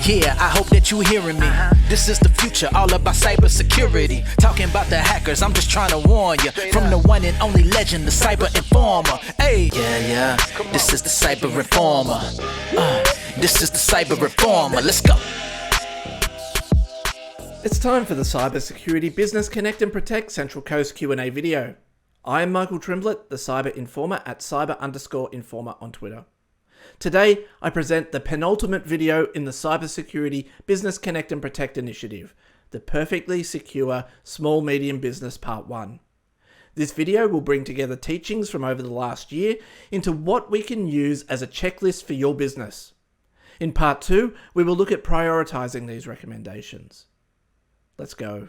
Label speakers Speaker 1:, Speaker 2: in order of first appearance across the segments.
Speaker 1: Yeah, I hope that you hearing me. This is the future, all about cybersecurity. Talking about the hackers, I'm just trying to warn you. From the one and only legend, the cyber informer. Hey, yeah, this is the cyber reformer. This is the cyber reformer. Let's go.
Speaker 2: It's time for the Cybersecurity Business Connect and Protect Central Coast Q&A video. I am Michael Trimblett, the Cyber Informer at cyber_informer on Twitter. Today, I present the penultimate video in the Cybersecurity Business Connect and Protect initiative, the Perfectly Secure Small Medium Business Part 1. This video will bring together teachings from over the last year into what we can use as a checklist for your business. In Part 2, we will look at prioritising these recommendations. Let's go.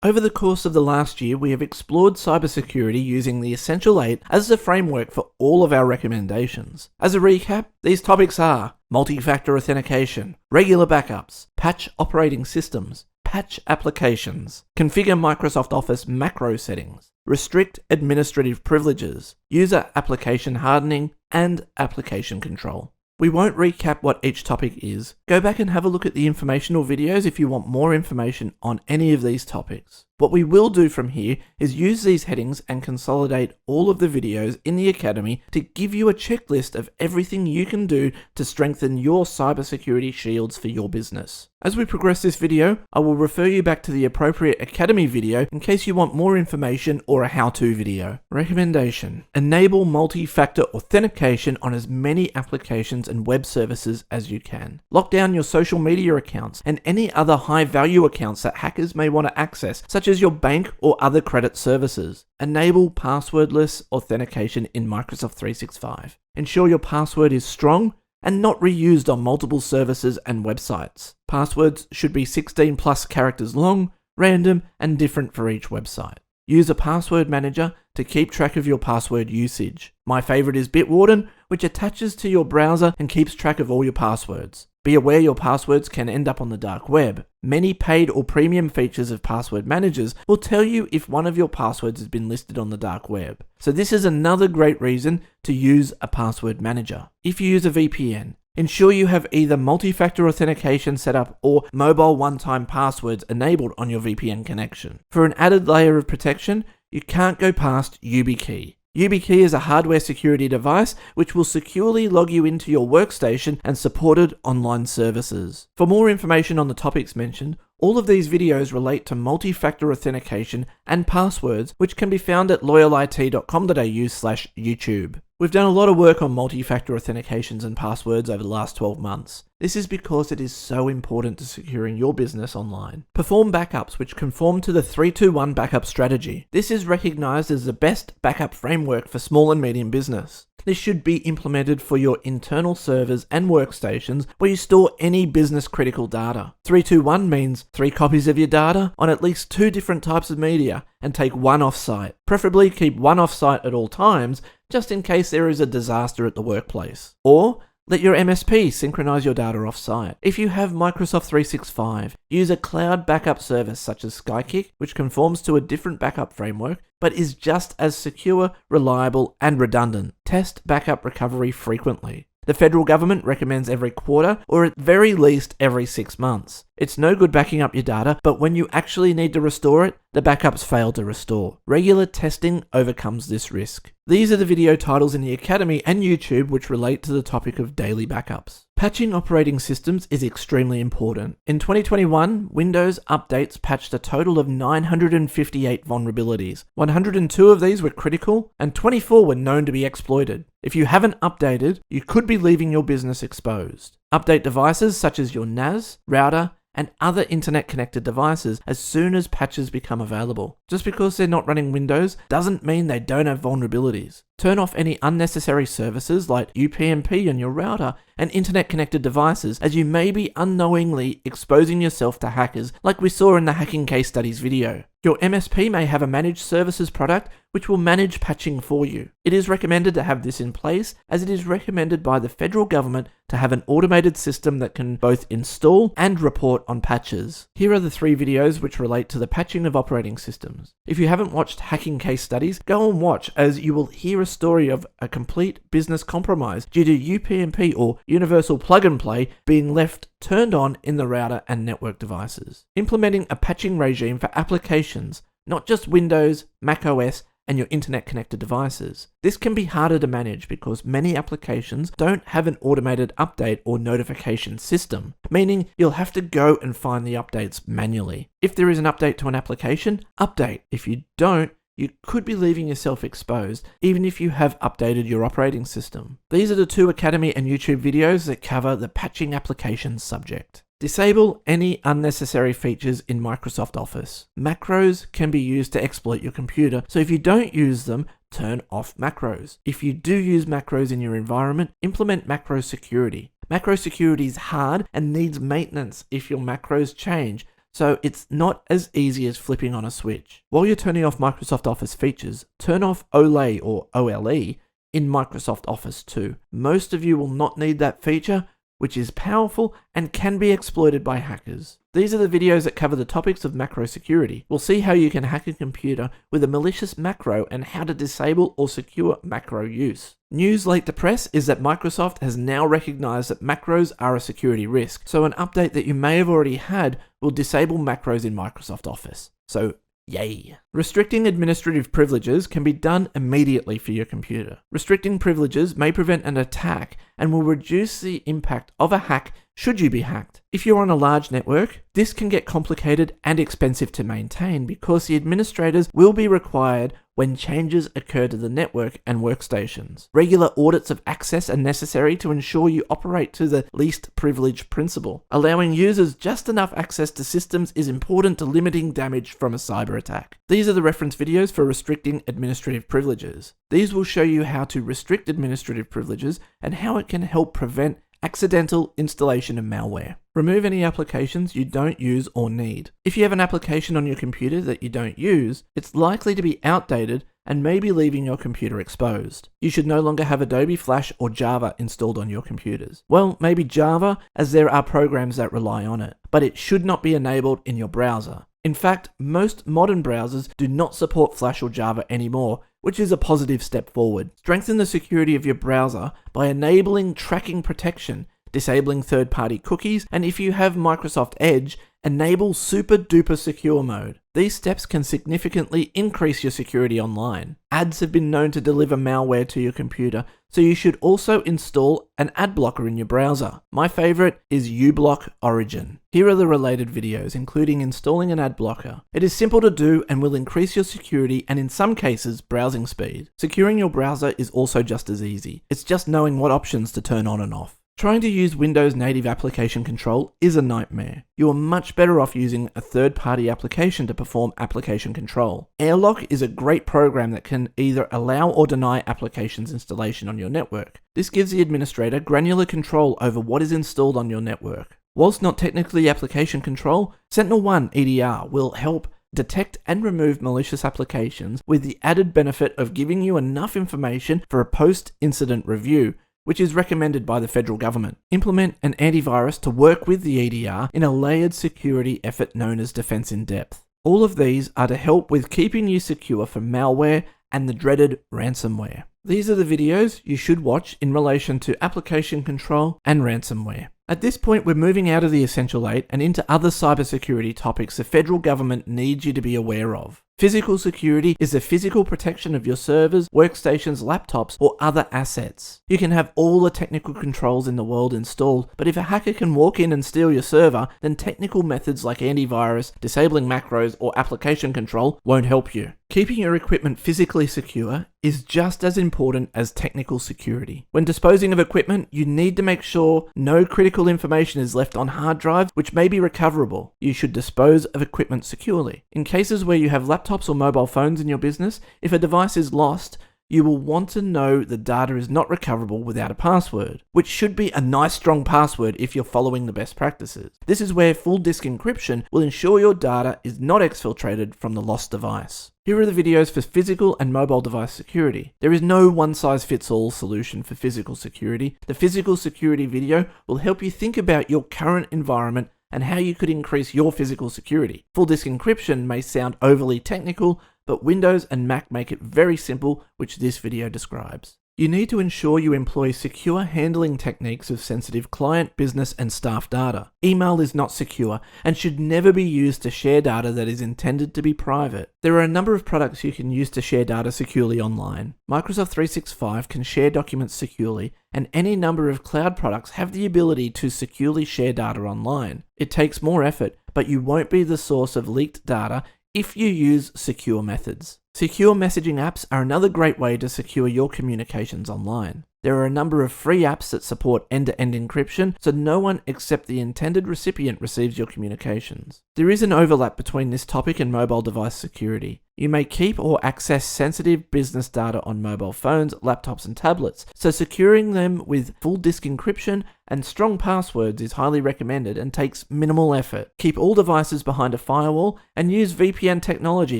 Speaker 2: Over the course of the last year, we have explored cybersecurity using the Essential 8 as the framework for all of our recommendations. As a recap, these topics are multi-factor authentication, regular backups, patch operating systems, patch applications, configure Microsoft Office macro settings, restrict administrative privileges, user application hardening, and application control. We won't recap what each topic is. Go back and have a look at the informational videos if you want more information on any of these topics. What we will do from here is use these headings and consolidate all of the videos in the Academy to give you a checklist of everything you can do to strengthen your cybersecurity shields for your business. As we progress this video, I will refer you back to the appropriate Academy video in case you want more information or a how-to video. Recommendation: enable multi-factor authentication on as many applications and web services as you can. Lock down your social media accounts and any other high-value accounts that hackers may want to access, such as your bank or other credit services. Enable passwordless authentication in Microsoft 365. Ensure your password is strong and not reused on multiple services and websites. Passwords should be 16 plus characters long, random, and different for each website. Use a password manager to keep track of your password usage. My favorite is Bitwarden, which attaches to your browser and keeps track of all your passwords. Be aware your passwords can end up on the dark web. Many paid or premium features of password managers will tell you if one of your passwords has been listed on the dark web. So this is another great reason to use a password manager. If you use a VPN, ensure you have either multi-factor authentication set up or mobile one-time passwords enabled on your VPN connection. For an added layer of protection, you can't go past YubiKey. YubiKey is a hardware security device which will securely log you into your workstation and supported online services. For more information on the topics mentioned, all of these videos relate to multi-factor authentication and passwords, which can be found at loyalit.com.au/YouTube. We've done a lot of work on multi-factor authentications and passwords over the last 12 months. This is because it is so important to securing your business online. Perform backups which conform to the 3-2-1 backup strategy. This is recognized as the best backup framework for small and medium business. This should be implemented for your internal servers and workstations where you store any business critical data. 3-2-1 means 3 copies of your data on at least 2 different types of media and take 1 off-site. Preferably keep 1 off-site at all times, just in case there is a disaster at the workplace. Or let your MSP synchronize your data off-site. If you have Microsoft 365, use a cloud backup service such as Skykick, which conforms to a different backup framework, but is just as secure, reliable, and redundant. Test backup recovery frequently. The federal government recommends every quarter, or at very least every 6 months. It's no good backing up your data, but when you actually need to restore it, the backups fail to restore. Regular testing overcomes this risk. These are the video titles in the Academy and YouTube which relate to the topic of daily backups. Patching operating systems is extremely important. In 2021, Windows updates patched a total of 958 vulnerabilities. 102 of these were critical, and 24 were known to be exploited. If you haven't updated, you could be leaving your business exposed. Update devices such as your NAS, router, and other internet-connected devices as soon as patches become available. Just because they're not running Windows doesn't mean they don't have vulnerabilities. Turn off any unnecessary services like UPnP on your router and internet-connected devices, as you may be unknowingly exposing yourself to hackers like we saw in the hacking case studies video. Your MSP may have a managed services product which will manage patching for you. It is recommended to have this in place, as it is recommended by the federal government to have an automated system that can both install and report on patches. Here are the 3 videos which relate to the patching of operating systems. If you haven't watched hacking case studies, go and watch, as you will hear a story of a complete business compromise due to UPnP or Universal Plug and Play being left turned on in the router and network devices. Implementing a patching regime for applications, not just Windows, Mac OS, and your internet-connected devices. This can be harder to manage because many applications don't have an automated update or notification system, meaning you'll have to go and find the updates manually. If there is an update to an application, update. If you don't, you could be leaving yourself exposed, even if you have updated your operating system. These are the 2 Academy and YouTube videos that cover the patching applications subject. Disable any unnecessary features in Microsoft Office. Macros can be used to exploit your computer, so if you don't use them, turn off macros. If you do use macros in your environment, implement macro security. Macro security is hard and needs maintenance if your macros change, so it's not as easy as flipping on a switch. While you're turning off Microsoft Office features, turn off OLE or OLE in Microsoft Office too. Most of you will not need that feature, which is powerful and can be exploited by hackers. These are the videos that cover the topics of macro security. We'll see how you can hack a computer with a malicious macro and how to disable or secure macro use. News late to press is that Microsoft has now recognized that macros are a security risk, so an update that you may have already had will disable macros in Microsoft Office. So, yay. Restricting administrative privileges can be done immediately for your computer. Restricting privileges may prevent an attack and will reduce the impact of a hack should you be hacked. If you're on a large network, this can get complicated and expensive to maintain because the administrators will be required when changes occur to the network and workstations. Regular audits of access are necessary to ensure you operate to the least privilege principle. Allowing users just enough access to systems is important to limiting damage from a cyber attack. These are the reference videos for restricting administrative privileges. These will show you how to restrict administrative privileges and how it can help prevent accidental installation of malware. Remove any applications you don't use or need. If you have an application on your computer that you don't use, it's likely to be outdated and may be leaving your computer exposed. You should no longer have Adobe Flash or Java installed on your computers. Well, maybe Java, as there are programs that rely on it, but it should not be enabled in your browser. In fact, most modern browsers do not support Flash or Java anymore, which is a positive step forward. Strengthen the security of your browser by enabling tracking protection, disabling third-party cookies, and if you have Microsoft Edge, enable super duper secure mode. These steps can significantly increase your security online. Ads have been known to deliver malware to your computer, so you should also install an ad blocker in your browser. My favorite is uBlock Origin. Here are the related videos, including installing an ad blocker. It is simple to do and will increase your security and in some cases, browsing speed. Securing your browser is also just as easy. It's just knowing what options to turn on and off. Trying to use Windows native application control is a nightmare. You are much better off using a third-party application to perform application control. AirLock is a great program that can either allow or deny applications installation on your network. This gives the administrator granular control over what is installed on your network. Whilst not technically application control, SentinelOne EDR will help detect and remove malicious applications with the added benefit of giving you enough information for a post-incident review, which is recommended by the federal government. Implement an antivirus to work with the EDR in a layered security effort known as Defense in Depth. All of these are to help with keeping you secure from malware and the dreaded ransomware. These are the videos you should watch in relation to application control and ransomware. At this point, we're moving out of the Essential 8 and into other cybersecurity topics the federal government needs you to be aware of. Physical security is the physical protection of your servers, workstations, laptops, or other assets. You can have all the technical controls in the world installed, but if a hacker can walk in and steal your server, then technical methods like antivirus, disabling macros, or application control won't help you. Keeping your equipment physically secure is just as important as technical security. When disposing of equipment, you need to make sure no critical information is left on hard drives which may be recoverable. You should dispose of equipment securely. In cases where you have laptops or mobile phones in your business, if a device is lost, you will want to know the data is not recoverable without a password, which should be a nice strong password if you're following the best practices. This is where full disk encryption will ensure your data is not exfiltrated from the lost device. Here are the videos for physical and mobile device security. There is no one-size-fits-all solution for physical security. The physical security video will help you think about your current environment and how you could increase your physical security. Full disk encryption may sound overly technical, but Windows and Mac make it very simple, which this video describes. You need to ensure you employ secure handling techniques of sensitive client, business, and staff data. Email is not secure and should never be used to share data that is intended to be private. There are a number of products you can use to share data securely online. Microsoft 365 can share documents securely, and any number of cloud products have the ability to securely share data online. It takes more effort, but you won't be the source of leaked data if you use secure methods. Secure messaging apps are another great way to secure your communications online. There are a number of free apps that support end-to-end encryption, so no one except the intended recipient receives your communications. There is an overlap between this topic and mobile device security. You may keep or access sensitive business data on mobile phones, laptops, and tablets, so securing them with full disk encryption and strong passwords is highly recommended and takes minimal effort. Keep all devices behind a firewall and use VPN technology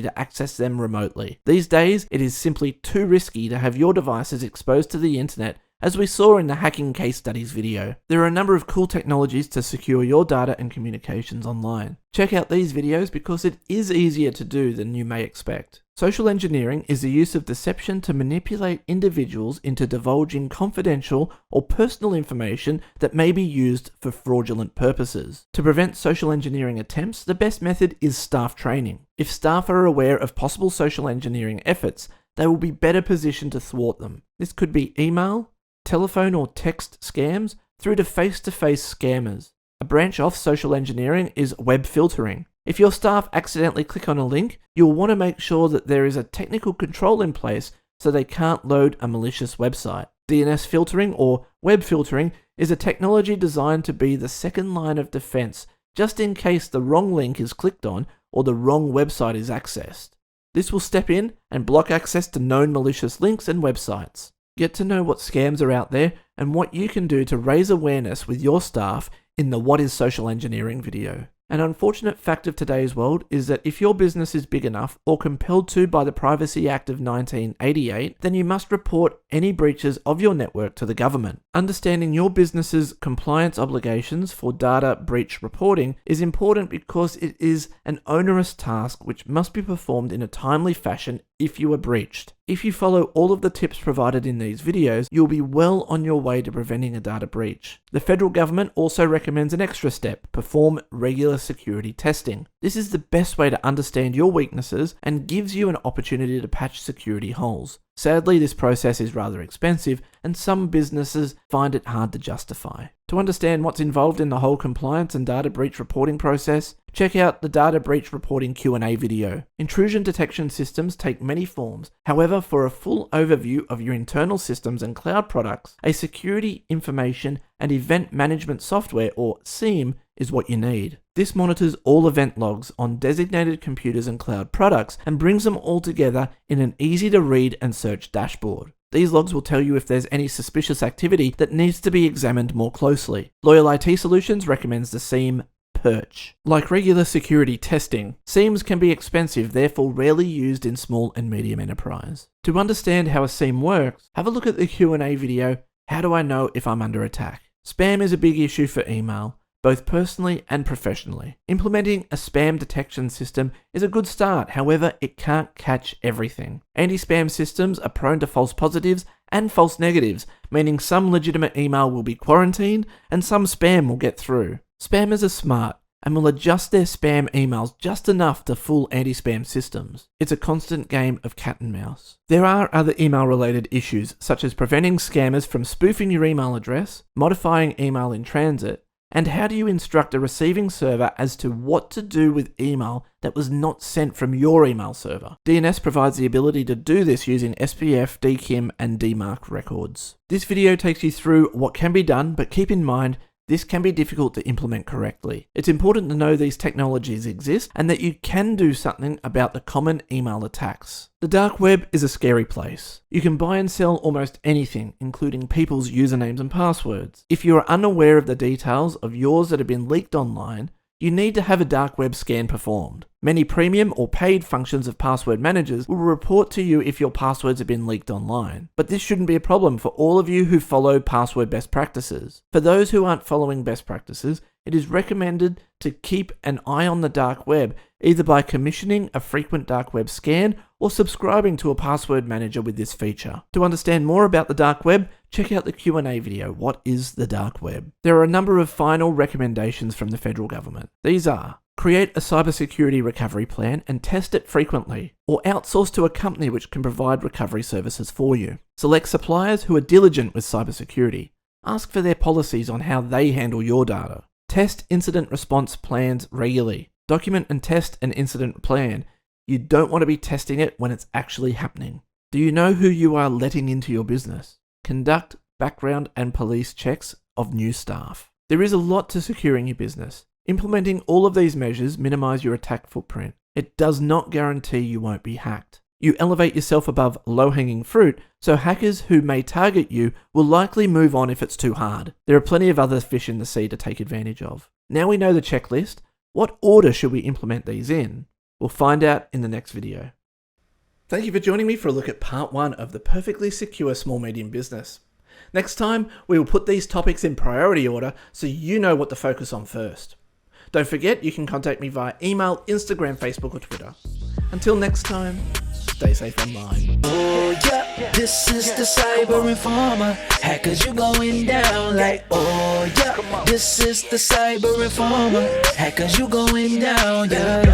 Speaker 2: to access them remotely. These days, it is simply too risky to have your devices exposed to the internet, as we saw in the hacking case studies video. There are a number of cool technologies to secure your data and communications online. Check out these videos because it is easier to do than you may expect. Social engineering is the use of deception to manipulate individuals into divulging confidential or personal information that may be used for fraudulent purposes. To prevent social engineering attempts, the best method is staff training. If staff are aware of possible social engineering efforts, they will be better positioned to thwart them. This could be email, telephone or text scams, through to face-to-face scammers. A branch off social engineering is web filtering. If your staff accidentally click on a link, you'll want to make sure that there is a technical control in place so they can't load a malicious website. DNS filtering or web filtering is a technology designed to be the second line of defense, just in case the wrong link is clicked on or the wrong website is accessed. This will step in and block access to known malicious links and websites. Get to know what scams are out there and what you can do to raise awareness with your staff in the What is Social Engineering video. An unfortunate fact of today's world is that if your business is big enough or compelled to by the Privacy Act of 1988, then you must report any breaches of your network to the government. Understanding your business's compliance obligations for data breach reporting is important because it is an onerous task which must be performed in a timely fashion if you are breached. If you follow all of the tips provided in these videos, you'll be well on your way to preventing a data breach. The federal government also recommends an extra step: perform regular security testing. This is the best way to understand your weaknesses and gives you an opportunity to patch security holes. Sadly, this process is rather expensive and some businesses find it hard to justify. To understand what's involved in the whole compliance and data breach reporting process, check out the Data Breach Reporting Q&A video. Intrusion detection systems take many forms. However, for a full overview of your internal systems and cloud products, a security information and event management software, or SIEM, is what you need. This monitors all event logs on designated computers and cloud products and brings them all together in an easy to read and search dashboard. These logs will tell you if there's any suspicious activity that needs to be examined more closely. Loyal IT Solutions recommends the SIEM Perch. Like regular security testing, SIEMs can be expensive, therefore rarely used in small and medium enterprise. To understand how a SIEM works, have a look at the Q&A video, How Do I Know If I'm Under Attack? Spam is a big issue for email, both personally and professionally. Implementing a spam detection system is a good start, however, it can't catch everything. Anti-spam systems are prone to false positives and false negatives, meaning some legitimate email will be quarantined and some spam will get through. Spammers are smart and will adjust their spam emails just enough to fool anti-spam systems. It's a constant game of cat and mouse. There are other email-related issues, such as preventing scammers from spoofing your email address, modifying email in transit, and how do you instruct a receiving server as to what to do with email that was not sent from your email server. DNS provides the ability to do this using SPF, DKIM, and DMARC records. This video takes you through what can be done, but keep in mind, this can be difficult to implement correctly. It's important to know these technologies exist and that you can do something about the common email attacks. The dark web is a scary place. You can buy and sell almost anything, including people's usernames and passwords. If you are unaware of the details of yours that have been leaked online, you need to have a dark web scan performed. Many premium or paid functions of password managers will report to you if your passwords have been leaked online. But this shouldn't be a problem for all of you who follow password best practices. For those who aren't following best practices, it is recommended to keep an eye on the dark web, either by commissioning a frequent dark web scan or subscribing to a password manager with this feature. To understand more about the dark web, check out the Q&A video, What is the Dark Web? There are a number of final recommendations from the federal government. These are: create a cybersecurity recovery plan and test it frequently, or outsource to a company which can provide recovery services for you. Select suppliers who are diligent with cybersecurity. Ask for their policies on how they handle your data. Test incident response plans regularly. Document and test an incident plan. You don't want to be testing it when it's actually happening. Do you know who you are letting into your business? Conduct background and police checks of new staff. There is a lot to securing your business. Implementing all of these measures minimize your attack footprint. It does not guarantee you won't be hacked. You elevate yourself above low-hanging fruit, so hackers who may target you will likely move on if it's too hard. There are plenty of other fish in the sea to take advantage of. Now we know the checklist. What order should we implement these in? We'll find out in the next video. Thank you for joining me for a look at part 1 of the perfectly secure small-medium business. Next time, we will put these topics in priority order so you know what to focus on first. Don't forget, you can contact me via email, Instagram, Facebook, or Twitter. Until next time, stay safe online.
Speaker 1: Oh yeah, this is the cyber informer. Hackers, you going down like, oh yeah, this is the cyber informer. Hackers, you going down, yeah.